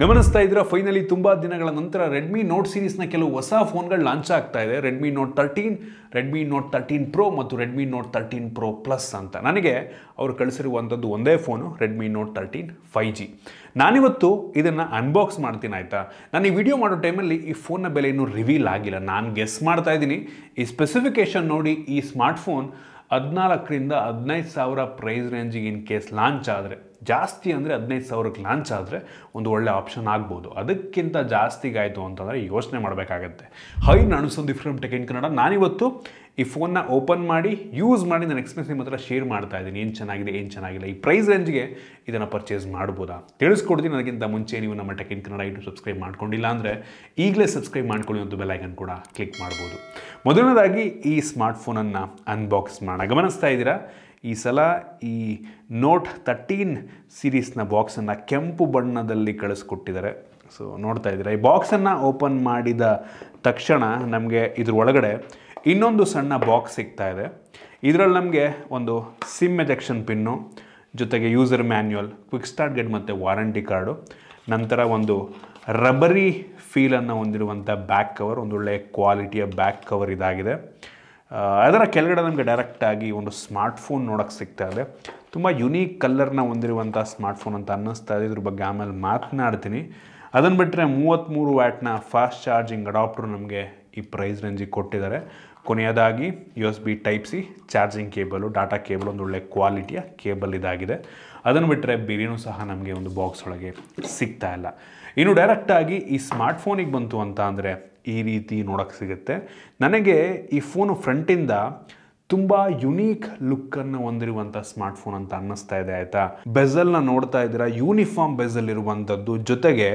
ಗಮನಿಸ್ತಾ ಇದ್ದೀರಾ ಫೈನಲಿ ತುಂಬ ದಿನಗಳ ನಂತರ ರೆಡ್ಮಿ ನೋಟ್ ಸೀರೀಸ್ನ ಕೆಲವು ಹೊಸ ಫೋನ್ಗಳು ಲಾಂಚ್ ಆಗ್ತಾ ಇದೆ. Redmi note 13, Redmi note 13 pro ಮತ್ತು ರೆಡ್ಮಿ ನೋಟ್ 13 ಪ್ರೋ ಪ್ಲಸ್ ಅಂತ. ನನಗೆ ಅವರು ಕಳಿಸಿರುವಂಥದ್ದು ಒಂದೇ ಫೋನು, ರೆಡ್ಮಿ ನೋಟ್ 13 5G. ನಾನಿವತ್ತು ಇದನ್ನು ಅನ್ಬಾಕ್ಸ್ ಮಾಡ್ತೀನಿ ಆಯಿತಾ. ನಾನು ಈ ವಿಡಿಯೋ ಮಾಡೋ ಟೈಮಲ್ಲಿ ಈ ಫೋನ್ನ ಬೆಲೆ ಇನ್ನೂ ರಿವೀಲ್ ಆಗಿಲ್ಲ. ನಾನು ಗೆಸ್ ಮಾಡ್ತಾ ಇದ್ದೀನಿ. ಈ ಸ್ಪೆಸಿಫಿಕೇಷನ್ ನೋಡಿ ಈ ಸ್ಮಾರ್ಟ್ಫೋನ್ 14,000ರಿಂದ 15,000 ಪ್ರೈಸ್ ರೇಂಜಿಗೆ ಇನ್ ಕೇಸ್ ಲಾಂಚ್ ಆದರೆ, ಜಾಸ್ತಿ ಅಂದರೆ 15,000ಕ್ಕೆ ಲಾಂಚ್ ಆದರೆ ಒಂದು ಒಳ್ಳೆ ಆಪ್ಷನ್ ಆಗ್ಬೋದು. ಅದಕ್ಕಿಂತ ಜಾಸ್ತಿಗೆ ಆಯಿತು ಅಂತಂದರೆ ಯೋಚನೆ ಮಾಡಬೇಕಾಗತ್ತೆ. ಹೈ, ನಾನು Sandeep from tech in Kannada. ನಾನಿವತ್ತು ಈ ಫೋನ್ನ ಓಪನ್ ಮಾಡಿ ಯೂಸ್ ಮಾಡಿ ನನ್ನ ಎಕ್ಸ್ಪೀರಿಯನ್ಸ್ ನಿಮ್ಮ ಹತ್ರ ಶೇರ್ ಮಾಡ್ತಾ ಇದ್ದೀನಿ. ಏನು ಚೆನ್ನಾಗಿದೆ, ಏನು ಚೆನ್ನಾಗಿಲ್ಲ, ಈ ಪ್ರೈಸ್ ರೇಂಜ್ಗೆ ಇದನ್ನು ಪರ್ಚೇಸ್ ಮಾಡ್ಬೋದಾ ತಿಳಿಸ್ಕೊಡ್ತೀನಿ. ಅದಕ್ಕಿಂತ ಮುಂಚೆ ನೀವು ನಮ್ಮ tech in Kannada YouTube subscribe ಮಾಡ್ಕೊಂಡಿಲ್ಲ ಅಂದರೆ ಈಗಲೇ ಸಬ್ಸ್ಕ್ರೈಬ್ ಮಾಡ್ಕೊಳ್ಳಿ ಮತ್ತು ಬೆಲ್ ಐಕನ್ ಕೂಡ ಕ್ಲಿಕ್ ಮಾಡ್ಬೋದು. ಮೊದಲನೇದಾಗಿ ಈ ಸ್ಮಾರ್ಟ್ಫೋನನ್ನು ಅನ್ಬಾಕ್ಸ್ ಮಾಡೋಣ. ಗಮನಿಸ್ತಾ ಇದ್ದೀರಾ ಈ ಸಲ ಈ ನೋಟ್ 13 ಸೀರೀಸ್ನ ಬಾಕ್ಸನ್ನು ಕೆಂಪು ಬಣ್ಣದಲ್ಲಿ ಕಳಿಸ್ಕೊಟ್ಟಿದ್ದಾರೆ. ಸೊ ನೋಡ್ತಾ ಇದ್ದೀರಾ, ಈ ಬಾಕ್ಸನ್ನು ಓಪನ್ ಮಾಡಿದ ತಕ್ಷಣ ನಮಗೆ ಇದ್ರ ಒಳಗಡೆ ಇನ್ನೊಂದು ಸಣ್ಣ ಬಾಕ್ಸ್ ಸಿಗ್ತಾ ಇದೆ. ಇದರಲ್ಲಿ ನಮಗೆ ಒಂದು ಸಿಮ್ ಎಜೆಕ್ಷನ್ ಪಿನ್ನು, ಜೊತೆಗೆ user manual, quick start guide ಮತ್ತು ವಾರಂಟಿ ಕಾರ್ಡು, ನಂತರ ಒಂದು ರಬ್ಬರಿ ಫೀಲನ್ನು ಹೊಂದಿರುವಂಥ ಬ್ಯಾಕ್ ಕವರ್, ಒಂದು ಒಳ್ಳೆಯ ಕ್ವಾಲಿಟಿಯ ಬ್ಯಾಕ್ ಕವರ್ ಇದಾಗಿದೆ. ಅದರ ಕೆಳಗಡೆ ನಮಗೆ ಡೈರೆಕ್ಟಾಗಿ ಒಂದು ಸ್ಮಾರ್ಟ್ಫೋನ್ ನೋಡೋಕ್ಕೆ ಸಿಗ್ತಾ ಇದೆ. ತುಂಬ ಯುನೀಕ್ ಕಲರ್ನ ಹೊಂದಿರುವಂಥ ಸ್ಮಾರ್ಟ್ಫೋನ್ ಅಂತ ಅನ್ನಿಸ್ತಾ ಇದೆ. ಇದ್ರ ಬಗ್ಗೆ ಆಮೇಲೆ ಮಾತನಾಡ್ತೀನಿ. ಅದನ್ನು ಬಿಟ್ಟರೆ 33 ವ್ಯಾಟ್ನ ಫಾಸ್ಟ್ ಚಾರ್ಜಿಂಗ್ ಅಡಾಪ್ಟರ್ ನಮಗೆ ಈ ಪ್ರೈಸ್ ರೇಂಜಿಗೆ ಕೊಟ್ಟಿದ್ದಾರೆ. ಕೊನೆಯದಾಗಿ USB Type-C charging cable, data cable, ಒಂದು ಒಳ್ಳೆ ಕ್ವಾಲಿಟಿಯ ಕೇಬಲ್ ಇದಾಗಿದೆ. ಅದನ್ನು ಬಿಟ್ಟರೆ ಬೇರೆಯೂ ಸಹ ನಮಗೆ ಒಂದು ಬಾಕ್ಸ್ ಒಳಗೆ ಸಿಗ್ತಾ ಇಲ್ಲ. ಇನ್ನು ಡೈರೆಕ್ಟಾಗಿ ಈ ಸ್ಮಾರ್ಟ್ಫೋನಿಗೆ ಬಂತು ಅಂತ ಅಂದರೆ ಈ ರೀತಿ ನೋಡೋಕ್ಕೆ ಸಿಗುತ್ತೆ. ನನಗೆ ಈ ಫೋನು ಫ್ರಂಟಿಂದ ತುಂಬ ಯುನೀಕ್ ಲುಕ್ಕನ್ನು ಹೊಂದಿರುವಂಥ ಸ್ಮಾರ್ಟ್ಫೋನ್ ಅಂತ ಅನ್ನಿಸ್ತಾ ಇದೆ ಆಯಿತಾ. ಬೆಝಲ್ನ ನೋಡ್ತಾ ಇದ್ದೀರಾ, ಯೂನಿಫಾರ್ಮ್ ಬೆಝಲ್ ಇರುವಂಥದ್ದು. ಜೊತೆಗೆ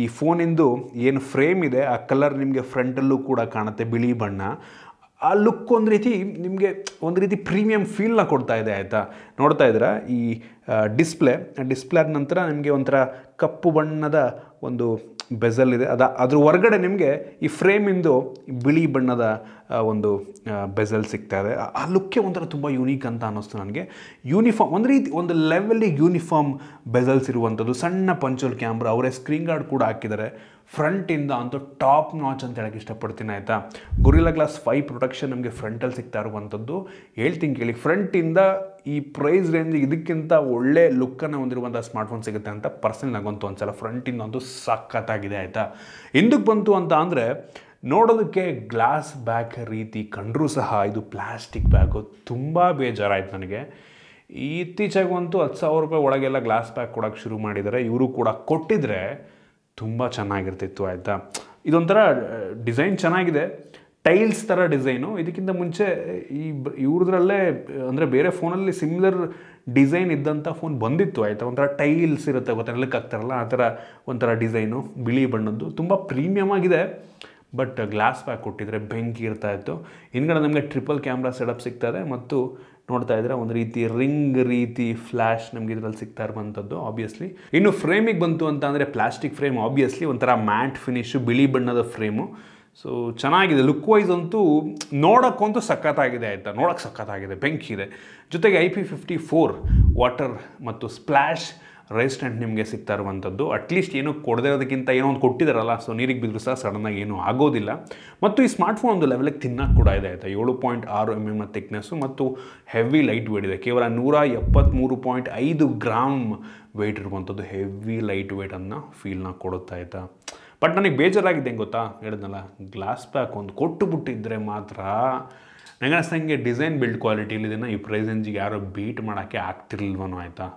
ಈ ಫೋನಿಂದು ಏನು ಫ್ರೇಮ್ ಇದೆ ಆ ಕಲರ್ ನಿಮಗೆ ಫ್ರಂಟಲ್ಲೂ ಕೂಡ ಕಾಣುತ್ತೆ, ಬಿಳಿ ಬಣ್ಣ. ಆ ಲುಕ್ ಒಂದು ರೀತಿ ಪ್ರೀಮಿಯಂ ಫೀಲ್ನ ಕೊಡ್ತಾ ಇದೆ ಆಯಿತಾ. ನೋಡ್ತಾ ಇದ್ದೀರಾ ಈ ಡಿಸ್ಪ್ಲೇ ಆದ ನಂತರ ನಿಮಗೆ ಒಂಥರ ಕಪ್ಪು ಬಣ್ಣದ ಒಂದು ಬೆಝಲ್ ಇದೆ. ಅದ್ರ ಹೊರಗಡೆ ನಿಮಗೆ ಈ ಫ್ರೇಮಿಂದು ಬಿಳಿ ಬಣ್ಣದ ಒಂದು ಬೆಝಲ್ ಸಿಗ್ತಾ ಇದೆ. ಆ ಲುಕ್ಕೇ ಒಂಥರ ತುಂಬ ಯೂನೀಕ್ ಅಂತ ಅನ್ನಿಸ್ತು ನನಗೆ. ಯೂನಿಫಾರ್ಮ್ ಒಂದು ಲೆವೆಲಿಗೆ ಯೂನಿಫಾರ್ಮ್ ಬೆಝಲ್ಸ್ ಇರುವಂಥದ್ದು, ಸಣ್ಣ ಪಂಚೋಲ್ ಕ್ಯಾಮ್ರಾ, ಅವರೇ ಸ್ಕ್ರೀನ್ ಗಾರ್ಡ್ ಕೂಡ ಹಾಕಿದ್ದಾರೆ. ಫ್ರಂಟಿಂದ ಅಂತೂ ಟಾಪ್ ನಾಚ್ ಅಂತ ಹೇಳಕ್ಕೆ ಇಷ್ಟಪಡ್ತೀನಿ ಆಯಿತಾ. ಗೊರಿಲ್ಲಾ ಗ್ಲಾಸ್ 5 ಪ್ರೊಟೆಕ್ಷನ್ ನಮಗೆ ಫ್ರಂಟಲ್ಲಿ ಸಿಗ್ತಾ ಇರುವಂಥದ್ದು. ಹೇಳ್ತೀನಿ ಕೇಳಿ, ಫ್ರಂಟಿಂದ ಈ ಪ್ರೈಸ್ ರೇಂಜಿಗೆ ಇದಕ್ಕಿಂತ ಒಳ್ಳೆ ಲುಕ್ಕನ್ನು ಹೊಂದಿರುವಂಥ ಸ್ಮಾರ್ಟ್ಫೋನ್ ಸಿಗುತ್ತೆ ಅಂತ ಪರ್ಸನಲ್ ನನಗಂತೂ ಒಂದ್ಸಲ. ಫ್ರಂಟಿಂದ ಅಂತೂ ಸಖತ್ತಾಗಿದೆ ಆಯಿತಾ. ಎಂದಕ್ಕೆ ಬಂತು ಅಂತ ಅಂದರೆ, ನೋಡೋದಕ್ಕೆ ಗ್ಲಾಸ್ ಬ್ಯಾಗ್ ರೀತಿ ಕಂಡರೂ ಸಹ ಇದು ಪ್ಲಾಸ್ಟಿಕ್ ಬ್ಯಾಗು. ತುಂಬ ಬೇಜಾರಾಯಿತು ನನಗೆ. ಇತ್ತೀಚೆಗಂತೂ 10,000 ರೂಪಾಯಿ ಒಳಗೆಲ್ಲ ಗ್ಲಾಸ್ ಬ್ಯಾಗ್ ಕೊಡೋಕ್ಕೆ ಶುರು ಮಾಡಿದ್ದಾರೆ. ಇವರು ಕೂಡ ಕೊಟ್ಟಿದ್ರೆ ತುಂಬ ಚೆನ್ನಾಗಿರ್ತಿತ್ತು ಆಯಿತಾ. ಇದೊಂಥರ ಡಿಸೈನ್ ಚೆನ್ನಾಗಿದೆ, ಟೈಲ್ಸ್ ಥರ ಡಿಸೈನು. ಇದಕ್ಕಿಂತ ಮುಂಚೆ ಇವ್ರದ್ರಲ್ಲೇ ಅಂದರೆ ಬೇರೆ ಫೋನಲ್ಲಿ ಸಿಮಿಲರ್ ಡಿಸೈನ್ ಇದ್ದಂಥ ಫೋನ್ ಬಂದಿತ್ತು ಆಯಿತಾ. ಒಂಥರ ಟೈಲ್ಸ್ ಇರುತ್ತೆ ಗೊತ್ತಾ, ನೆಲಕ್ಕೆ ಹಾಕ್ತಾರಲ್ಲ ಆ ಥರ ಒಂಥರ ಡಿಸೈನು, ಬಿಳಿ ಬಣ್ಣದ್ದು, ತುಂಬ ಪ್ರೀಮಿಯಮ್ ಆಗಿದೆ. ಬಟ್ ಗ್ಲಾಸ್ ಬ್ಯಾಗ್ ಕೊಟ್ಟಿದ್ರೆ ಬೆಂಕಿ ಇರ್ತಾಯಿತ್ತು. ಹಿಂದ್ಗಡೆ ನಮಗೆ ಟ್ರಿಪಲ್ ಕ್ಯಾಮ್ರಾ ಸೆಟಪ್ ಸಿಗ್ತದೆ ಮತ್ತು ನೋಡ್ತಾ ಇದ್ರೆ ಒಂದು ರೀತಿ ರಿಂಗ್ ರೀತಿ ಫ್ಲ್ಯಾಶ್ ನಮಗೆ ಇದರಲ್ಲಿ ಸಿಗ್ತಾ ಇರುವಂಥದ್ದು ಆಬ್ವಿಯಸ್ಲಿ. ಇನ್ನು ಫ್ರೇಮಿಗೆ ಬಂತು ಅಂತ ಅಂದರೆ ಪ್ಲಾಸ್ಟಿಕ್ ಫ್ರೇಮ್, ಆಬ್ವಿಯಸ್ಲಿ ಒಂಥರ ಮ್ಯಾಟ್ ಫಿನಿಶು, ಬಿಳಿ ಬಣ್ಣದ ಫ್ರೇಮು. ಸೊ ಚೆನ್ನಾಗಿದೆ, ಲುಕ್ ವೈಸ್ ಅಂತೂ ನೋಡೋಕ್ಕಂತೂ ಸಖತ್ತಾಗಿದೆ ಆಯಿತಾ. ನೋಡೋಕ್ಕೆ ಸಖತ್ತಾಗಿದೆ, ಬೆಂಕಿ ಇದೆ. ಜೊತೆಗೆ IP54 ವಾಟರ್ ಮತ್ತು ಸ್ಪ್ಲ್ಯಾಶ್ ರೆಸಿಸ್ಟೆಂಟ್ ನಿಮಗೆ ಸಿಗ್ತಾ ಇರುವಂಥದ್ದು. ಅಟ್ಲೀಸ್ಟ್ ಏನೋ ಕೊಡದೇ ಇರೋದಕ್ಕಿಂತ ಏನೋ ಒಂದು ಕೊಟ್ಟಿದ್ದಾರಲ್ಲ, ಸೊ ನೀರಿಗೆ ಬಿದ್ದರೂ ಸಹ ಸಡನ್ನಾಗಿ ಏನೂ ಆಗೋದಿಲ್ಲ. ಮತ್ತು ಈ ಸ್ಮಾರ್ಟ್ಫೋನ್ ಒಂದು ಲೆವೆಲಿಗೆ ತಿನ್ನೋಕ್ಕೆ ಕೂಡ ಇದೆ ಆಯಿತಾ. 7.6 mm ಥಿಕ್ನೆಸ್ಸು ಮತ್ತು ಹೆವಿ ಲೈಟ್ ವೇಟ್ ಇದೆ. ಕೇವಲ 173.5 ಗ್ರಾಮ್ ವೆಯ್ಟ್ ಇರುವಂಥದ್ದು. ಹೆವಿ ಲೈಟ್ ವೇಟನ್ನು ಫೀಲ್ನ ಕೊಡುತ್ತಾ ಆಯಿತಾ. ಬಟ್ ನನಗೆ ಬೇಜಾರಾಗಿದೆ ಹೆಂಗೆ ಗೊತ್ತಾ, ಹೇಳಿದ್ನಲ್ಲ, ಗ್ಲಾಸ್ ಬ್ಯಾಕ್ ಒಂದು ಕೊಟ್ಟುಬಿಟ್ಟಿದ್ರೆ ಮಾತ್ರ ನನಗೆ ಅನಿಸ್ತಂಗೆ ಡಿಸೈನ್ ಬಿಲ್ಡ್ ಕ್ವಾಲಿಟಿಲಿ ಇದನ್ನು ಈ ಪ್ರೈಸ್ ರೇಂಜಿಗೆ ಯಾರೋ ಬೀಟ್ ಮಾಡೋಕ್ಕೆ ಆಗ್ತಿರ್ಲಿಲ್ವನೋ ಆಯಿತಾ.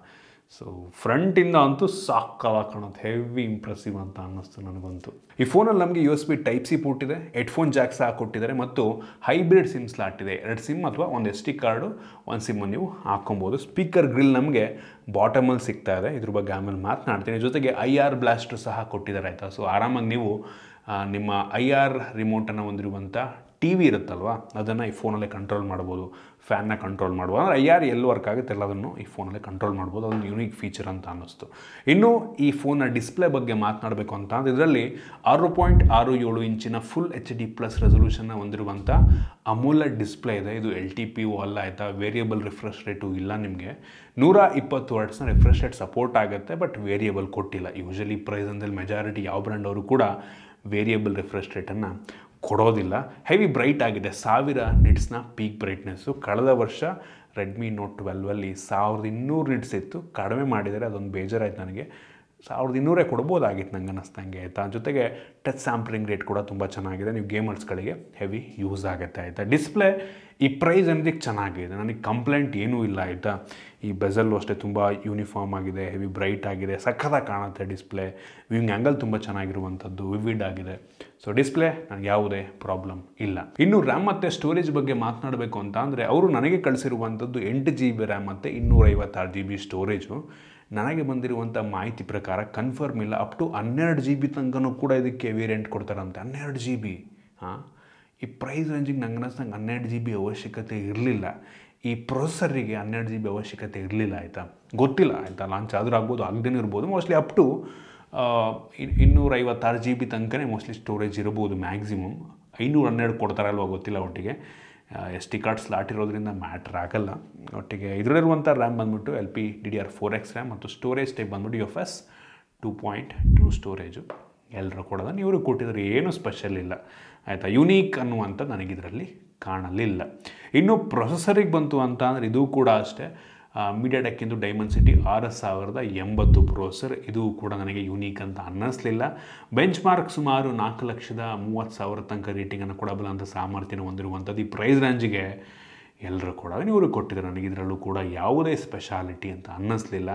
ಸೊ ಫ್ರಂಟಿಂದ ಅಂತೂ ಸಾಕಲ್ಲ ಕಾಣುತ್ತೆ, ಹೆವಿ ಇಂಪ್ರೆಸಿವ್ ಅಂತ ಅನ್ನಿಸ್ತು ನನಗಂತೂ. ಈ ಫೋನಲ್ಲಿ ನಮಗೆ USB Type-C ಪೋರ್ಟ್ ಇದೆ, ಹೆಡ್ಫೋನ್ ಜಾಕ್ ಸಹ ಕೊಟ್ಟಿದ್ದಾರೆ ಮತ್ತು ಹೈಬ್ರಿಡ್ ಸಿಮ್ ಸ್ಲಾಟ್ ಇದೆ. 2 ಸಿಮ್ ಅಥವಾ ಒಂದು SD ಕಾರ್ಡು, ಒಂದು ಸಿಮ್ಮನ್ನು ನೀವು ಹಾಕ್ಕೊಬೋದು. ಸ್ಪೀಕರ್ ಗ್ರಿಲ್ ನಮಗೆ ಬಾಟಮಲ್ಲಿ ಸಿಗ್ತಾ ಇದೆ, ಇದ್ರ ಬಗ್ಗೆ ಆಮೇಲೆ ಮಾತನಾಡ್ತೀನಿ. ಜೊತೆಗೆ IR ಬ್ಲಾಸ್ಟರ್ ಸಹ ಕೊಟ್ಟಿದ್ದಾರೆ ಆಯಿತಾ. ಸೊ ಆರಾಮಾಗಿ ನೀವು ನಿಮ್ಮ IR ರಿಮೋಟನ್ನು ಹೊಂದಿರುವಂಥ ಟಿ ವಿ ಇರುತ್ತಲ್ವ ಅದನ್ನು ಈ ಫೋನಲ್ಲೇ ಕಂಟ್ರೋಲ್ ಮಾಡ್ಬೋದು, ಫ್ಯಾನ್ನ ಕಂಟ್ರೋಲ್ ಮಾಡ್ಬೋದು. ಅಂದರೆ IR ಎಲ್ಲಿ ವರ್ಕ್ ಆಗುತ್ತೆ ಎಲ್ಲದನ್ನು ಈ ಫೋನಲ್ಲೇ ಕಂಟ್ರೋಲ್ ಮಾಡ್ಬೋದು. ಅದೊಂದು ಯೂನಿಕ್ ಫೀಚರ್ ಅಂತ ಅನ್ನಿಸ್ತು. ಇನ್ನು ಈ ಫೋನ್ನ ಡಿಸ್ಪ್ಲೇ ಬಗ್ಗೆ ಮಾತನಾಡಬೇಕು ಅಂತ ಅಂದರೆ ಇದರಲ್ಲಿ 6.67 ಇಂಚಿನ ಫುಲ್ HD+ ರೆಸೊಲ್ಯೂಷನ್ನ ಹೊಂದಿರುವಂಥ ಅಮೋಲೆಡ್ ಡಿಸ್ಪ್ಲೇ ಇದೆ. ಇದು LTPO ಅಲ್ಲ ಆಯಿತಾ, ವೇರಿಯಬಲ್ ರಿಫ್ರೆಶ್ ರೇಟು ಇಲ್ಲ. ನಿಮಗೆ 120 ಹರ್ಟ್ಸ್ನ ರಿಫ್ರೆಶ್ ರೇಟ್ ಸಪೋರ್ಟ್ ಆಗುತ್ತೆ, ಬಟ್ ವೇರಿಯಬಲ್ ಕೊಟ್ಟಿಲ್ಲ. ಯೂಶಲಿ ಪ್ರೈಸ್ ಅಂದರೆ ಮೆಜಾರಿಟಿ ಯಾವ ಬ್ರ್ಯಾಂಡ್ ಅವರು ಕೂಡ ವೇರಿಯಬಲ್ ರಿಫ್ರೆಶ್ ರೇಟನ್ನು ಕೊಡೋದಿಲ್ಲ. ಹೆವಿ ಬ್ರೈಟ್ ಆಗಿದೆ, 1000 ನಿಟ್ಸ್ನ ಪೀಕ್ ಬ್ರೈಟ್ನೆಸ್ಸು. ಕಳೆದ ವರ್ಷ ರೆಡ್ಮಿ ನೋಟ್ 12ಅಲ್ಲಿ 1200 ನಿಟ್ಸ್ ಇತ್ತು, ಕಡಿಮೆ ಮಾಡಿದರೆ ಅದೊಂದು ಬೇಜಾರಾಯ್ತು ನನಗೆ. 1200 ಕೊಡ್ಬೋದಾಗಿತ್ತು ನಂಗೆ ಅನ್ನಿಸ್ದಂಗೆ ಆಯಿತಾ. ಜೊತೆಗೆ ಟಚ್ ಸ್ಯಾಂಪ್ಲಿಂಗ್ ರೇಟ್ ಕೂಡ ತುಂಬ ಚೆನ್ನಾಗಿದೆ, ನೀವು ಗೇಮರ್ಸ್ಗಳಿಗೆ ಹೆವಿ ಯೂಸ್ ಆಗುತ್ತೆ ಆಯಿತಾ. ಡಿಸ್ಪ್ಲೇ ಈ ಪ್ರೈಸ್ ಅನ್ನೋದಕ್ಕೆ ಚೆನ್ನಾಗಿದೆ, ನನಗೆ ಕಂಪ್ಲೇಂಟ್ ಏನೂ ಇಲ್ಲ ಆಯಿತಾ. ಈ ಬೆಜಲ್ಲು ಅಷ್ಟೇ ತುಂಬ ಯೂನಿಫಾರ್ಮ್ ಆಗಿದೆ, ಹೆವಿ ಬ್ರೈಟ್ ಆಗಿದೆ, ಸಖತ್ತಾಗಿ ಕಾಣುತ್ತೆ ಡಿಸ್ಪ್ಲೇ. ವ್ಯೂಯಿಂಗ್ ಆ್ಯಂಗಲ್ ತುಂಬ ಚೆನ್ನಾಗಿರುವಂಥದ್ದು, ವಿವಿಡ್ ಆಗಿದೆ. ಸೊ ಡಿಸ್ಪ್ಲೇ ನನಗೆ ಯಾವುದೇ ಪ್ರಾಬ್ಲಮ್ ಇಲ್ಲ. ಇನ್ನು ರ್ಯಾಮ್ ಮತ್ತು ಸ್ಟೋರೇಜ್ ಬಗ್ಗೆ ಮಾತನಾಡಬೇಕು ಅಂತ ಅಂದರೆ ಅವರು ನನಗೆ ಕಳಿಸಿರುವಂಥದ್ದು 8 GB ರ್ಯಾಮ್ ಮತ್ತು 256 GB ಸ್ಟೋರೇಜು. ನನಗೆ ಬಂದಿರುವಂಥ ಮಾಹಿತಿ ಪ್ರಕಾರ ಕನ್ಫರ್ಮ್ ಇಲ್ಲ, ಅಪ್ ಟು 12 GB ತನಕನೂ ಕೂಡ ಇದಕ್ಕೆ ವೇರಿಯಂಟ್ ಕೊಡ್ತಾರಂತೆ. 12 GB ಈ ಪ್ರೈಸ್ ರೇಂಜಿಗೆ ನಂಗೆ ಅನ್ನಿಸ್ದಂಗೆ 12 GB ಅವಶ್ಯಕತೆ ಇರಲಿಲ್ಲ. ಈ ಪ್ರೊಸೆಸರಿಗೆ 12 GB ಅವಶ್ಯಕತೆ ಇರಲಿಲ್ಲ ಆಯಿತಾ. ಗೊತ್ತಿಲ್ಲ ಆಯಿತಾ, ಲಾಂಚ್ ಆದರೂ ಆಗ್ಬೋದು, ಆಗದೇ ಇರ್ಬೋದು. ಮೋಸ್ಟ್ಲಿ ಅಪ್ ಟು 256 GB ತನಕನೇ ಮೋಸ್ಟ್ಲಿ ಸ್ಟೋರೇಜ್ ಇರ್ಬೋದು ಮ್ಯಾಕ್ಸಿಮಮ್. 512 ಕೊಡ್ತಾರಲ್ವ ಗೊತ್ತಿಲ್ಲ. ಒಟ್ಟಿಗೆ SD ಕಾರ್ಡ್ ಸ್ಲಾಟ್ ಇರೋದ್ರಿಂದ ಮ್ಯಾಟ್ರ್ ಆಗಲ್ಲ. ಒಟ್ಟಿಗೆ ಇದರಲ್ಲಿರುವಂಥ ರ್ಯಾಮ್ ಬಂದ್ಬಿಟ್ಟು LPDDR4X ರ್ಯಾಮ್ ಮತ್ತು ಸ್ಟೋರೇಜ್ ಟೈಪ್ ಬಂದ್ಬಿಟ್ಟು UFS 2.2 ಸ್ಟೋರೇಜು. ಎಲ್ಲರೂ ಕೊಡೋದನ್ನು ಇವರು ಕೊಟ್ಟಿದ್ದಾರೆ, ಏನೂ ಸ್ಪೆಷಲ್ ಇಲ್ಲ ಆಯಿತಾ. ಯುನೀಕ್ ಅನ್ನುವಂಥದ್ದು ನನಗಿದರಲ್ಲಿ ಕಾಣಲಿಲ್ಲ. ಇನ್ನು ಪ್ರೊಸೆಸರಿಗೆ ಬಂತು ಅಂತ ಅಂದರೆ ಇದು ಕೂಡ ಅಷ್ಟೇ, ಮೀಡಿಯಾಟೆಕ್ಕಿಂದು ಡೈಮೆನ್ಸಿಟಿ 6080 ಪ್ರೊಸೆಸರ್. ಇದು ಕೂಡ ನನಗೆ ಯುನೀಕ್ ಅಂತ ಅನ್ನಿಸ್ಲಿಲ್ಲ. ಬೆಂಚ್ ಮಾರ್ಕ್ ಸುಮಾರು 4,30,000 ತನಕ ರೇಟಿಂಗನ್ನು ಕೊಡಬಲ್ಲಂಥ ಸಾಮರ್ಥ್ಯನ ಹೊಂದಿರುವಂಥದ್ದು. ಈ ಪ್ರೈಸ್ ರೇಂಜಿಗೆ ಎಲ್ಲರೂ ಕೂಡ ಇವರು ಕೊಟ್ಟಿದ್ದಾರೆ. ನನಗೆ ಇದರಲ್ಲೂ ಕೂಡ ಯಾವುದೇ ಸ್ಪೆಷಾಲಿಟಿ ಅಂತ ಅನ್ನಿಸ್ಲಿಲ್ಲ.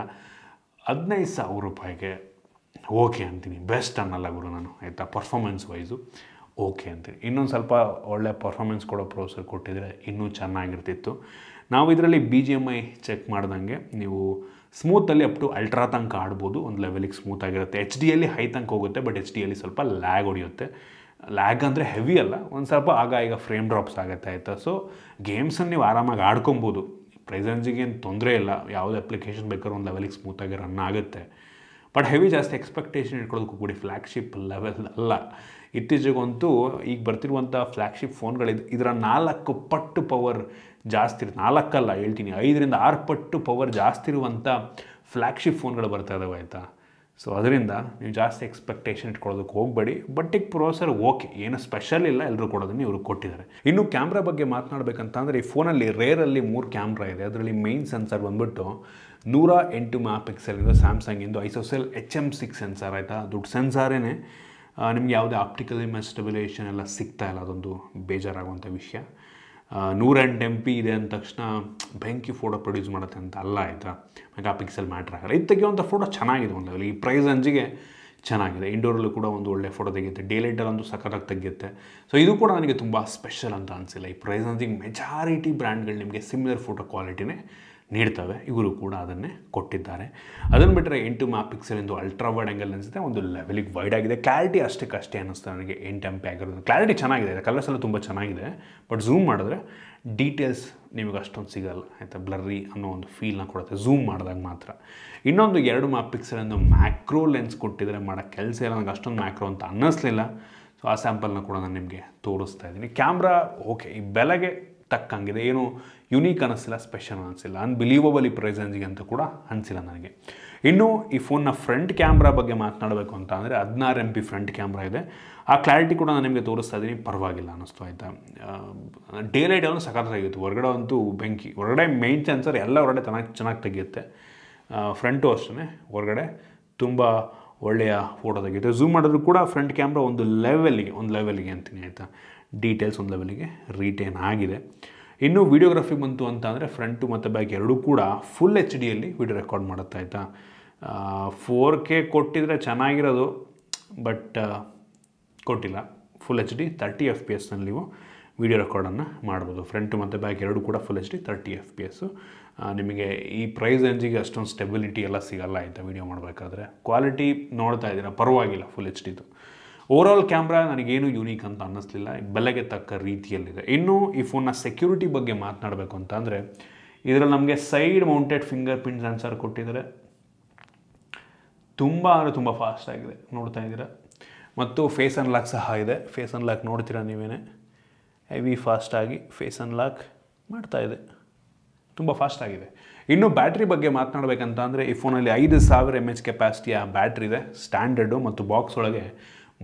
15,000 ರೂಪಾಯಿಗೆ ಓಕೆ ಅಂತೀನಿ, ಬೆಸ್ಟ್ ಅನ್ನಲ್ಲ ಗುರು ನಾನು ಆಯಿತಾ. ಪರ್ಫಾರ್ಮೆನ್ಸ್ ವೈಸು ಓಕೆ ಅಂತೀನಿ. ಇನ್ನೊಂದು ಸ್ವಲ್ಪ ಒಳ್ಳೆ ಪರ್ಫಾರ್ಮೆನ್ಸ್ ಕೊಡೋ ಪ್ರೊಸೆಸರ್ ಕೊಟ್ಟಿದ್ರೆ ಇನ್ನೂ ಚೆನ್ನಾಗಿರ್ತಿತ್ತು. ನಾವು ಇದರಲ್ಲಿ BGMI ಚೆಕ್ ಮಾಡ್ದಂಗೆ ನೀವು ಸ್ಮೂತಲ್ಲಿ ಅಪ್ ಟು ಅಲ್ಟ್ರಾ ತನಕ ಆಡ್ಬೋದು, ಒಂದು ಲೆವೆಲಿಗೆ ಸ್ಮೂತಾಗಿರುತ್ತೆ. HDಯಲ್ಲಿ ಹೈ ತನಕ ಹೋಗುತ್ತೆ, ಬಟ್ HDಯಲ್ಲಿ ಸ್ವಲ್ಪ ಲ್ಯಾಗ್ ಹೊಡೆಯುತ್ತೆ. ಲ್ಯಾಗ್ ಅಂದರೆ ಹೆವಿ ಅಲ್ಲ, ಒಂದು ಸ್ವಲ್ಪ ಆಗ ಈಗ ಫ್ರೇಮ್ ಡ್ರಾಪ್ಸ್ ಆಗುತ್ತೆ ಆಯಿತಾ. ಸೊ ಗೇಮ್ಸನ್ನು ನೀವು ಆರಾಮಾಗಿ ಆಡ್ಕೊಬೋದು. ಪ್ರೈಸ್ ರೇಂಜಿಗೆ ಏನು ತೊಂದರೆ ಇಲ್ಲ, ಯಾವುದೇ ಅಪ್ಲಿಕೇಶನ್ ಬೇಕಾದ್ರೂ ಒಂದು ಲೆವೆಲಿಗೆ ಸ್ಮೂತಾಗಿ ರನ್ ಆಗುತ್ತೆ. ಬಟ್ ಹೆವಿ ಜಾಸ್ತಿ ಎಕ್ಸ್ಪೆಕ್ಟೇಷನ್ ಇಟ್ಕೊಳ್ಳೋದಕ್ಕೂ ಕೂಡಿ ಫ್ಲ್ಯಾಗ್ಶಿಪ್ ಲೆವೆಲ್ ಅಲ್ಲ. ಇತ್ತೀಚೆಗಂತೂ ಈಗ ಬರ್ತಿರುವಂಥ ಫ್ಲ್ಯಾಗ್ಶಿಪ್ ಫೋನ್ಗಳಿದ್ದು ಇದರ 4 ಪಟ್ಟು ಪವರ್ ಜಾಸ್ತಿ ಇರುತ್ತೆ. 4 ಅಲ್ಲ ಹೇಳ್ತೀನಿ, 5ರಿಂದ 6 ಪಟ್ಟು ಪವರ್ ಜಾಸ್ತಿ ಇರುವಂಥ ಫ್ಲ್ಯಾಗ್ಶಿಪ್ ಫೋನ್ಗಳು ಬರ್ತಾ ಇದ್ದಾವೆ ಆಯಿತಾ. ಸೊ ಅದರಿಂದ ನೀವು ಜಾಸ್ತಿ ಎಕ್ಸ್ಪೆಕ್ಟೇಷನ್ ಇಟ್ಕೊಳ್ಳೋದಕ್ಕೆ ಹೋಗಬೇಡಿ. ಬಟ್ ಈಗ ಪ್ರೊಸೆಸರ್ ಓಕೆ, ಏನು ಸ್ಪೆಷಲ್ ಇಲ್ಲ, ಎಲ್ಲರೂ ಕೊಡೋದನ್ನು ಇವರು ಕೊಟ್ಟಿದ್ದಾರೆ. ಇನ್ನು ಕ್ಯಾಮ್ರಾ ಬಗ್ಗೆ ಮಾತನಾಡಬೇಕಂತ ಅಂದರೆ ಈ ಫೋನಲ್ಲಿ ರೇರಲ್ಲಿ 3 ಕ್ಯಾಮ್ರಾ ಇದೆ. ಅದರಲ್ಲಿ ಮೇನ್ ಸೆನ್ಸರ್ ಬಂದ್ಬಿಟ್ಟು 108 ಮೆಗಾಪಿಕ್ಸೆಲ್ ಇದೆ ಸ್ಯಾಮ್ಸಂಗಿಂದು ಐಸೋಸೆಲ್ HM6 ಸೆನ್ಸಾರ್ ಆಯಿತಾ. ದೊಡ್ಡ ಸೆನ್ಸಾರೇನೆ, ನಿಮಗೆ ಯಾವುದೇ ಆಪ್ಟಿಕಲ್ ಇಮೇಜ್ ಸ್ಟೆಬಿಲೈಸೇಷನ್ ಎಲ್ಲ ಸಿಗ್ತಾ ಇಲ್ಲ, ಅದೊಂದು ಬೇಜಾರಾಗುವಂಥ ವಿಷಯ. 108 MP ಇದೆ ಅಂದ ತಕ್ಷಣ ಬೆಂಕಿ ಫೋಟೋ ಪ್ರೊಡ್ಯೂಸ್ ಮಾಡುತ್ತೆ ಅಂತ ಅಲ್ಲ ಆಯಿತಾ. ಮೆಗಾಪಿಕ್ಸೆಲ್ ಮ್ಯಾಟ್ರ್ ಆಗಲ್ಲ. ಇದು ತೆಗೆಯುವಂಥ ಫೋಟೋ ಚೆನ್ನಾಗಿದೆ ಒಂದು ಲೆವೆಲ್, ಈ ಪ್ರೈಸ್ ರೇಂಜಿಗೆ ಚೆನ್ನಾಗಿದೆ. ಇಂಡೋರಲ್ಲೂ ಕೂಡ ಒಂದು ಒಳ್ಳೆ ಫೋಟೋ ತೆಗೆಯುತ್ತೆ, ಡೇ ಲೈಟಲ್ಲಂತೂ ಸಖತ್ತಾಗಿ ತೆಗೆಯುತ್ತೆ. ಸೊ ಇದು ಕೂಡ ನನಗೆ ತುಂಬ ಸ್ಪೆಷಲ್ ಅಂತ ಅನಿಸಿಲ್ಲ. ಈ ಪ್ರೈಸ್ ರೇಂಜಿಗೆ ಮೆಜಾರಿಟಿ ಬ್ರ್ಯಾಂಡ್ಗಳು ನಿಮಗೆ ಸಿಮಿಲರ್ ಫೋಟೋ ಕ್ವಾಲಿಟಿನೇ ನೀಡ್ತವೆ, ಇವರು ಕೂಡ ಅದನ್ನೇ ಕೊಟ್ಟಿದ್ದಾರೆ. ಅದನ್ನು ಬಿಟ್ಟರೆ 8 ಮೆಗಾಪಿಕ್ಸೆಲ್ ಅಲ್ಟ್ರಾ ವೈಡ್ ಆ್ಯಂಗಲ್ ಅನಿಸುತ್ತೆ, ಒಂದು ಲೆವೆಲಿಗೆ ವೈಡ್ ಆಗಿದೆ. ಕ್ಲಾರಿಟಿ ಅಷ್ಟೇ ಅನ್ನಿಸ್ತಾ ನನಗೆ. 8 MP ಆಗಿರೋದು ಕ್ಲಾರಿಟಿ ಚೆನ್ನಾಗಿದೆ, ಕಲರ್ಸ್ ಎಲ್ಲ ತುಂಬ ಚೆನ್ನಾಗಿದೆ. ಬಟ್ ಝೂಮ್ ಮಾಡಿದ್ರೆ ಡೀಟೇಲ್ಸ್ ನಿಮಗೆ ಅಷ್ಟೊಂದು ಸಿಗಲ್ಲ ಆಯಿತಾ, ಬ್ಲರ್ರಿ ಅನ್ನೋ ಒಂದು ಫೀಲ್ನ ಕೊಡುತ್ತೆ ಝೂಮ್ ಮಾಡಿದಾಗ ಮಾತ್ರ. ಇನ್ನೊಂದು 2 ಮೆಗಾಪಿಕ್ಸೆಲ್ ಮ್ಯಾಕ್ರೋ ಲೆನ್ಸ್ ಕೊಟ್ಟಿದ್ದಾರೆ, ಮಾಡೋ ಕೆಲಸ ಇಲ್ಲ, ನನಗೆ ಅಷ್ಟೊಂದು ಮ್ಯಾಕ್ರೋ ಅಂತ ಅನ್ನಿಸ್ಲಿಲ್ಲ. ಸೊ ಆ ಸ್ಯಾಂಪಲ್ನ ಕೂಡ ನಾನು ನಿಮಗೆ ತೋರಿಸ್ತಾ ಇದ್ದೀನಿ. ಕ್ಯಾಮ್ರಾ ಓಕೆ, ಈ ಬೆಲೆಗೆ ತಕ್ಕಂಗಿದೆ, ಏನು ಯುನೀಕ್ ಅನ್ನಿಸಿಲ್ಲ, ಸ್ಪೆಷಲ್ ಅನ್ನಿಸಿಲ್ಲ, ಅನ್ಬಿಲೀವಬಲ್ ಈ ಪ್ರೈಸ್ ರೇಂಜಿಗೆ ಅಂತ ಕೂಡ ಅನಿಸಿಲ್ಲ ನನಗೆ. ಇನ್ನು ಈ ಫೋನ್ನ ಫ್ರಂಟ್ ಕ್ಯಾಮ್ರಾ ಬಗ್ಗೆ ಮಾತನಾಡಬೇಕು ಅಂತ ಅಂದರೆ 16 MP ಫ್ರಂಟ್ ಕ್ಯಾಮ್ರಾ ಇದೆ. ಆ ಕ್ಲಾರಿಟಿ ಕೂಡ ನಾನು ನಿಮಗೆ ತೋರಿಸ್ತಾ ಇದ್ದೀನಿ, ಪರವಾಗಿಲ್ಲ ಅನ್ನಿಸ್ತು ಆಯಿತಾ. ಡೇ ಲೈಟಲ್ಲೂ ಸಖತ್ತಾಗಿತ್ತು, ಹೊರಗಡೆ ಅಂತೂ ಬೆಂಕಿ. ಹೊರಗಡೆ ಮೇನ್ ಸೆನ್ಸರ್ ಎಲ್ಲ ಹೊರಗಡೆ ಚೆನ್ನಾಗಿ ತೆಗೆಯುತ್ತೆ, ಫ್ರಂಟು ಅಷ್ಟೇ ಹೊರಗಡೆ ತುಂಬ ಒಳ್ಳೆಯ ಫೋಟೋ ತೆಗೆಯುತ್ತೆ. ಝೂಮ್ ಮಾಡಿದ್ರು ಕೂಡ ಫ್ರಂಟ್ ಕ್ಯಾಮ್ರಾ ಒಂದು ಲೆವೆಲಿಗೆ ಅಂತೀನಿ ಆಯಿತಾ, ಡೀಟೇಲ್ಸ್ ಒಂದು ಲೆವೆಲಿಗೆ ರಿಟೇನ್ ಆಗಿದೆ. ಇನ್ನು ವಿಡಿಯೋಗ್ರಫಿ ಬಂತು ಅಂತ ಅಂದರೆ ಫ್ರಂಟು ಮತ್ತು ಬ್ಯಾಕ್ ಎರಡೂ ಕೂಡ ಫುಲ್ HD ವಿಡಿಯೋ ರೆಕಾರ್ಡ್ ಮಾಡುತ್ತೆ ಆಯಿತಾ. 4K ಕೊಟ್ಟಿದ್ರೆ ಚೆನ್ನಾಗಿರೋದು, ಬಟ್ ಕೊಟ್ಟಿಲ್ಲ. ಫುಲ್ HD 30 FPS ನೀವು ವಿಡಿಯೋ ರೆಕಾರ್ಡನ್ನು ಮಾಡ್ಬೋದು. ಫ್ರಂಟು ಮತ್ತು ಬ್ಯಾಕ್ ಎರಡೂ ಕೂಡ ಫುಲ್ HD 30 FPS. ನಿಮಗೆ ಈ ಪ್ರೈಸ್ ರೇಂಜಿಗೆ ಅಷ್ಟೊಂದು ಸ್ಟೆಬಿಲಿಟಿ ಎಲ್ಲ ಸಿಗಲ್ಲ ಆಯಿತಾ ವಿಡಿಯೋ ಮಾಡಬೇಕಾದ್ರೆ. ಕ್ವಾಲಿಟಿ ನೋಡ್ತಾ ಇದ್ದೀರಾ, ಪರವಾಗಿಲ್ಲ, ಫುಲ್ HDದು ಓವರಾಲ್ ಕ್ಯಾಮ್ರಾ ನನಗೇನು ಯೂನಿಕ್ ಅಂತ ಅನ್ನಿಸ್ಲಿಲ್ಲ, ಬೆಲೆಗೆ ತಕ್ಕ ರೀತಿಯಲ್ಲಿದೆ. ಇನ್ನು ಈ ಫೋನ್ನ ಸೆಕ್ಯೂರಿಟಿ ಬಗ್ಗೆ ಮಾತನಾಡಬೇಕು ಅಂತ ಅಂದರೆ, ಇದರಲ್ಲಿ ನಮಗೆ side mounted finger print sensor ಕೊಟ್ಟಿದ್ದಾರೆ. ತುಂಬ ಅಂದರೆ ತುಂಬ ಫಾಸ್ಟ್ ಆಗಿದೆ, ನೋಡ್ತಾ ಇದ್ದೀರಾ. ಮತ್ತು ಫೇಸ್ ಅನ್ಲಾಕ್ ಸಹ ಇದೆ. ಫೇಸ್ ಅನ್ಲಾಕ್ ನೋಡ್ತೀರಾ ನೀವೇನೆ, ಹೆವಿ ಫಾಸ್ಟಾಗಿ ಫೇಸ್ ಅನ್ಲಾಕ್ ಮಾಡ್ತಾ ಇದೆ, ತುಂಬ ಫಾಸ್ಟ್ ಆಗಿದೆ. ಇನ್ನು ಬ್ಯಾಟ್ರಿ ಬಗ್ಗೆ ಮಾತನಾಡಬೇಕಂತ ಅಂದರೆ, ಈ ಫೋನಲ್ಲಿ 5000 mAh ಕೆಪಾಸಿಟಿಯ ಬ್ಯಾಟ್ರಿ ಇದೆ ಸ್ಟ್ಯಾಂಡರ್ಡು, ಮತ್ತು ಬಾಕ್ಸ್ ಒಳಗೆ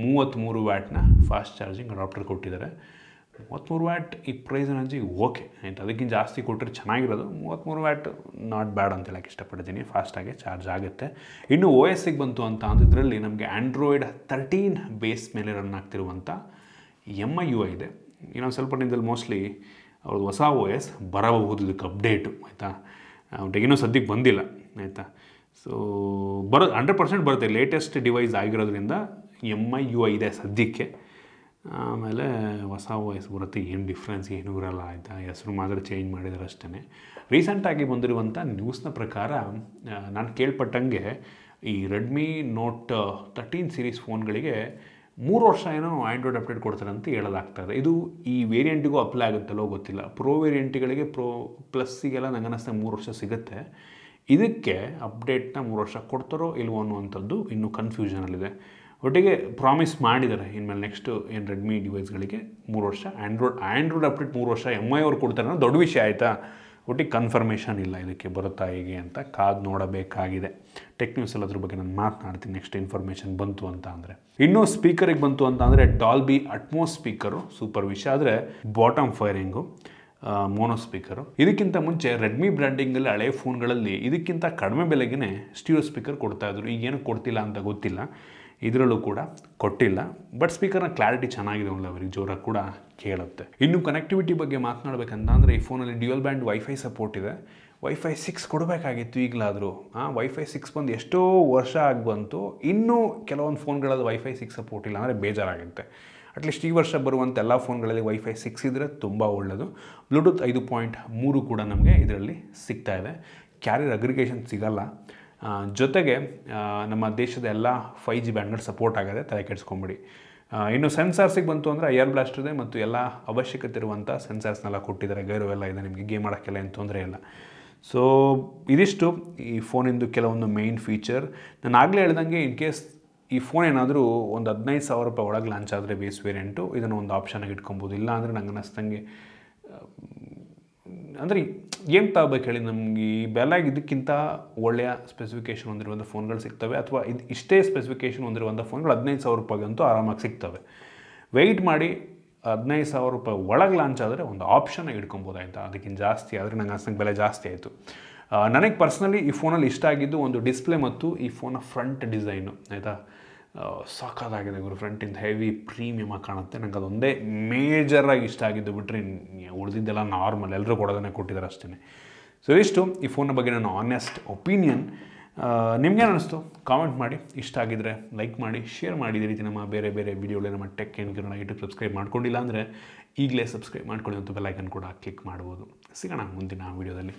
33 ವ್ಯಾಟ್ನ ಫಾಸ್ಟ್ ಚಾರ್ಜಿಂಗ್ ಅಡಾಪ್ಟರ್ ಕೊಟ್ಟಿದ್ದಾರೆ. 33 ವ್ಯಾಟ್ ಈ ಪ್ರೈಸ್ ರೇಂಜಿ ಓಕೆ ಆಯಿತು, ಅದಕ್ಕಿಂತ ಜಾಸ್ತಿ ಕೊಟ್ಟರೆ ಚೆನ್ನಾಗಿರೋದು. 33 ವ್ಯಾಟ್ ನಾಟ್ ಬ್ಯಾಡ್ ಅಂತ ಹೇಳಕ್ಕೆ ಇಷ್ಟಪಡ್ತೀನಿ, ಫಾಸ್ಟಾಗಿ ಚಾರ್ಜ್ ಆಗುತ್ತೆ. ಇನ್ನು OS ಗೆ ಬಂತು ಅಂತ ಅಂದರೆ, ಇದರಲ್ಲಿ ನಮಗೆ ಆ್ಯಂಡ್ರಾಯ್ಡ್ 13 ಬೇಸ್ ಮೇಲೆ ರನ್ ಆಗ್ತಿರುವಂಥ MIUI ಇದೆ. ಇನ್ನೊಂದು ಸ್ವಲ್ಪ ದಿನದಲ್ಲಿ ಮೋಸ್ಟ್ಲಿ ಅವ್ರದ್ದು ಹೊಸ OS ಬರಬಹುದು, ಇದಕ್ಕೆ ಅಪ್ಡೇಟು ಆಯಿತಾ. ಇನ್ನೂ ಸದ್ಯಕ್ಕೆ ಬಂದಿಲ್ಲ ಆಯಿತಾ. ಸೊ 100% ಬರುತ್ತೆ, ಲೇಟೆಸ್ಟ್ ಡಿವೈಸ್ ಆಗಿರೋದ್ರಿಂದ MIUI ಇದೆ ಸದ್ಯಕ್ಕೆ. ಆಮೇಲೆ ಹೊಸ OS ಬರುತ್ತೆ, ಏನು ಡಿಫ್ರೆನ್ಸ್ ಏನೂ ಇರಲ್ಲ ಆಯಿತಾ, ಹೆಸರು ಮಾತ್ರ ಚೇಂಜ್ ಮಾಡಿದ್ದಾರೆ ಅಷ್ಟೇ. ರೀಸೆಂಟಾಗಿ ಬಂದಿರುವಂಥ ನ್ಯೂಸ್ನ ಪ್ರಕಾರ ನಾನು ಕೇಳ್ಪಟ್ಟಂಗೆ ಈ ರೆಡ್ಮಿ ನೋಟ್ 13 ಸೀರೀಸ್ ಫೋನ್ಗಳಿಗೆ 3 ವರ್ಷ ಏನೋ ಆ್ಯಂಡ್ರಾಯ್ಡ್ ಅಪ್ಡೇಟ್ ಕೊಡ್ತಾರೆ ಅಂತ ಹೇಳೋದಾಗ್ತದೆ. ಇದು ಈ ವೇರಿಯಂಟಿಗೂ ಅಪ್ಲೈ ಆಗುತ್ತಲ್ಲೋ ಗೊತ್ತಿಲ್ಲ. ಪ್ರೋ ವೇರಿಯಂಟ್ಗಳಿಗೆ, ಪ್ರೋ ಪ್ಲಸ್ಸಿಗೆಲ್ಲ ನಂಗೆ ಅನ್ನಿಸ್ತಾ 3 ವರ್ಷ ಸಿಗುತ್ತೆ. ಇದಕ್ಕೆ ಅಪ್ಡೇಟ್ನ 3 ವರ್ಷ ಕೊಡ್ತಾರೋ ಇಲ್ವೋ ಅನ್ನುವಂಥದ್ದು ಇನ್ನೂ ಕನ್ಫ್ಯೂಷನಲ್ಲಿದೆ. ಒಟ್ಟಿಗೆ ಪ್ರಾಮಿಸ್ ಮಾಡಿದ್ದಾರೆ, ಇನ್ಮೇಲೆ ನೆಕ್ಸ್ಟು ಏನು ರೆಡ್ಮಿ ಡಿವೈಸ್ಗಳಿಗೆ 3 ವರ್ಷ ಆ್ಯಂಡ್ರಾಯ್ಡ್ ಅಪ್ಡೇಟ್ 3 ವರ್ಷ MI ಅವ್ರು ಕೊಡ್ತಾರೆ ಅನ್ನೋ ದೊಡ್ಡ ವಿಷಯ ಆಯಿತಾ. ಒಟ್ಟಿಗೆ ಕನ್ಫರ್ಮೇಷನ್ ಇಲ್ಲ ಇದಕ್ಕೆ ಬರುತ್ತಾ ಹೇಗೆ ಅಂತ ಕಾದು ನೋಡಬೇಕಾಗಿದೆ. ಟೆಕ್ ನ್ಯೂಸಲ್ಲಿ ಅದ್ರ ಬಗ್ಗೆ ನಾನು ಮಾತನಾಡ್ತೀನಿ ನೆಕ್ಸ್ಟ್ ಇನ್ಫಾರ್ಮೇಷನ್ ಬಂತು ಅಂತ ಅಂದರೆ. ಇನ್ನೂ ಸ್ಪೀಕರಿಗೆ ಬಂತು ಅಂತ ಅಂದರೆ, ಡಾಲ್ಬಿ ಅಟ್ಮೋಸ್ ಸ್ಪೀಕರು ಸೂಪರ್ ವಿಷಯ, ಆದರೆ ಬಾಟಮ್ ಫೈರಿಂಗು ಮೋನೋ ಸ್ಪೀಕರು. ಇದಕ್ಕಿಂತ ಮುಂಚೆ ರೆಡ್ಮಿ ಬ್ರ್ಯಾಂಡಿಂಗಲ್ಲಿ ಹಳೆ ಫೋನ್ಗಳಲ್ಲಿ ಇದಕ್ಕಿಂತ ಕಡಿಮೆ ಬೆಲೆಗೆ ಸ್ಟೀರಿಯೋ ಸ್ಪೀಕರ್ ಕೊಡ್ತಾಯಿದ್ರು. ಈಗೇನು ಕೊಡ್ತಿಲ್ಲ ಅಂತ ಗೊತ್ತಿಲ್ಲ, ಇದರಲ್ಲೂ ಕೂಡ ಕೊಟ್ಟಿಲ್ಲ. ಬಟ್ ಸ್ಪೀಕರ್ನ ಕ್ಲಾರಿಟಿ ಚೆನ್ನಾಗಿದೆ, ಒಂದು ಲೆವೆಲ್ಗೆ ಜೋರಾಗಿ ಕೂಡ ಕೇಳುತ್ತೆ. ಇನ್ನು ಕನೆಕ್ಟಿವಿಟಿ ಬಗ್ಗೆ ಮಾತನಾಡಬೇಕಂತ ಅಂದರೆ, ಈ ಫೋನಲ್ಲಿ ಡ್ಯುಯಲ್ ಬ್ಯಾಂಡ್ ವೈಫೈ ಸಪೋರ್ಟ್ ಇದೆ. ವೈಫೈ 6 ಕೊಡಬೇಕಾಗಿತ್ತು ಈಗಲಾದರೂ. ವೈಫೈ 6 ಬಂದು ಎಷ್ಟೋ ವರ್ಷ ಆಗಿ ಬಂತು, ಇನ್ನೂ ಕೆಲವೊಂದು ಫೋನ್ಗಳಲ್ಲಿ ವೈಫೈ 6 ಸಪೋರ್ಟ್ ಇಲ್ಲ ಅಂದರೆ ಬೇಜಾರಾಗುತ್ತೆ. ಅಟ್ಲೀಸ್ಟ್ ಈ ವರ್ಷ ಬರುವಂಥ ಎಲ್ಲ ಫೋನ್ಗಳಲ್ಲಿ ವೈಫೈ 6 ಇದ್ದರೆ ತುಂಬ ಒಳ್ಳೆಯದು. ಬ್ಲೂಟೂತ್ 5.3 ಕೂಡ ನಮಗೆ ಇದರಲ್ಲಿ ಸಿಗ್ತಾ ಇದೆ. ಕ್ಯಾರಿಯರ್ ಅಗ್ರಿಗೇಷನ್ ಸಿಗಲ್ಲ. ಜೊತೆಗೆ ನಮ್ಮ ದೇಶದ ಎಲ್ಲ 5G ಬ್ಯಾಂಡ್ಗಳು ಸಪೋರ್ಟ್ ಆಗಿದೆ, ತಲೆ ಕೆಡಿಸ್ಕೊಂಬಿಡಿ. ಇನ್ನು ಸೆನ್ಸಾರ್ಸಿಗೆ ಬಂತು ಅಂದರೆ ಏರ್ ಬ್ಲಾಸ್ಟ್ ಇದೆ, ಮತ್ತು ಎಲ್ಲ ಅವಶ್ಯಕತೆ ಇರುವಂಥ ಸೆನ್ಸಾರ್ಸ್ನೆಲ್ಲ ಕೊಟ್ಟಿದ್ದಾರೆ. ಗೈರು ಎಲ್ಲ ಇದೆ, ನಿಮಗೆ ಗೇಮ್ ಆಡೋಕ್ಕೆಲ್ಲ ಏನು ತೊಂದರೆ ಇಲ್ಲ. ಸೊ ಇದಿಷ್ಟು ಈ ಫೋನಿಂದು ಕೆಲವೊಂದು ಮೇಯ್ನ್ ಫೀಚರ್. ನಾನು ಆಗಲೇ ಹೇಳ್ದಂಗೆ, ಇನ್ ಕೇಸ್ ಈ ಫೋನ್ ಏನಾದರೂ ಒಂದು 15,000 ರೂಪಾಯಿ ಒಳಗೆ ಲಾಂಚ್ ಆದರೆ ಬೇಸ್ ವೇರಿಯಂಟು, ಇದನ್ನು ಒಂದು ಆಪ್ಷನಾಗಿ ಇಟ್ಕೊಬೋದು. ಇಲ್ಲ ಅಂದರೆ ನಂಗೆ ಅನ್ನಿಸ್ದಂಗೆ ಅಂದರೆ ಏನು ತಗೋಬೇಕು ಹೇಳಿ, ನಮಗೆ ಈ ಬೆಲೆಗೆ ಇದಕ್ಕಿಂತ ಒಳ್ಳೆಯ ಸ್ಪೆಸಿಫಿಕೇಷನ್ ಹೊಂದಿರುವಂಥ ಫೋನ್ಗಳು ಸಿಗ್ತವೆ, ಅಥವಾ ಇಷ್ಟೇ ಸ್ಪೆಸಿಫಿಕೇಷನ್ ಹೊಂದಿರುವಂಥ ಫೋನ್ಗಳು 15,000 ರೂಪಾಯಿಗಂತೂ ಆರಾಮಾಗಿ ಸಿಗ್ತವೆ. ವೆಯ್ಟ್ ಮಾಡಿ 15,000 ರೂಪಾಯಿ ಒಳಗೆ ಲಾಂಚ್ ಆದರೆ ಒಂದು ಆಪ್ಷನ್ ಇಟ್ಕೊಬೋದು ಆಯಿತಾ. ಅದಕ್ಕಿಂತ ಜಾಸ್ತಿ ಆದರೆ ನಂಗೆ ಅನ್ಸಂಗೆ ಬೆಲೆ ಜಾಸ್ತಿ ಆಯಿತು. ನನಗೆ ಪರ್ಸ್ನಲಿ ಈ ಫೋನಲ್ಲಿ ಇಷ್ಟ ಆಗಿದ್ದು ಒಂದು ಡಿಸ್ಪ್ಲೇ ಮತ್ತು ಈ ಫೋನ ಫ್ರಂಟ್ ಡಿಸೈನು ಆಯಿತಾ. ಸಾಕಾಗಿದೆ ಗುರು, ಫ್ರಂಟಿಂದ ಹೆವಿ ಪ್ರೀಮಿಯಮ್ ಆಗಿ ಕಾಣುತ್ತೆ. ನಂಗೆ ಅದೊಂದೇ ಮೇಜರಾಗಿ ಇಷ್ಟ ಆಗಿದ್ದು, ಬಿಟ್ಟರೆ ಉಳಿದಿದ್ದೆಲ್ಲ ನಾರ್ಮಲ್, ಎಲ್ಲರೂ ಕೊಡೋದನ್ನೇ ಕೊಟ್ಟಿದ್ದಾರೆ ಅಷ್ಟೇ. ಸೊ ಇಷ್ಟು ಈ ಫೋನ್ನ ಬಗ್ಗೆ ನನ್ನ ಆನೆಸ್ಟ್ ಒಪಿನಿಯನ್. ನಿಮ್ಗೇನು ಅನ್ನಿಸ್ತು ಕಾಮೆಂಟ್ ಮಾಡಿ. ಇಷ್ಟ ಆಗಿದ್ದರೆ ಲೈಕ್ ಮಾಡಿ, ಶೇರ್ ಮಾಡಿ. ಇದೇ ರೀತಿ ನಮ್ಮ ಬೇರೆ ಬೇರೆ ವೀಡಿಯೋಗಳು ನಮ್ಮ ಟೆಕ್ ಏನು ಕಿರಣ ಯೂಟ್ಯೂಬ್ ಸಬ್ಸ್ಕ್ರೈಬ್ ಮಾಡ್ಕೊಂಡಿಲ್ಲ ಅಂದರೆ ಈಗಲೇ ಸಬ್ಸ್ಕ್ರೈಬ್ ಮಾಡ್ಕೊಳ್ಳಿ, ಮತ್ತು ಬೆಲ್ ಐಕನ್ ಕೂಡ ಕ್ಲಿಕ್ ಮಾಡ್ಬೋದು. ಸಿಗೋಣ ಮುಂದಿನ ವೀಡಿಯೋದಲ್ಲಿ.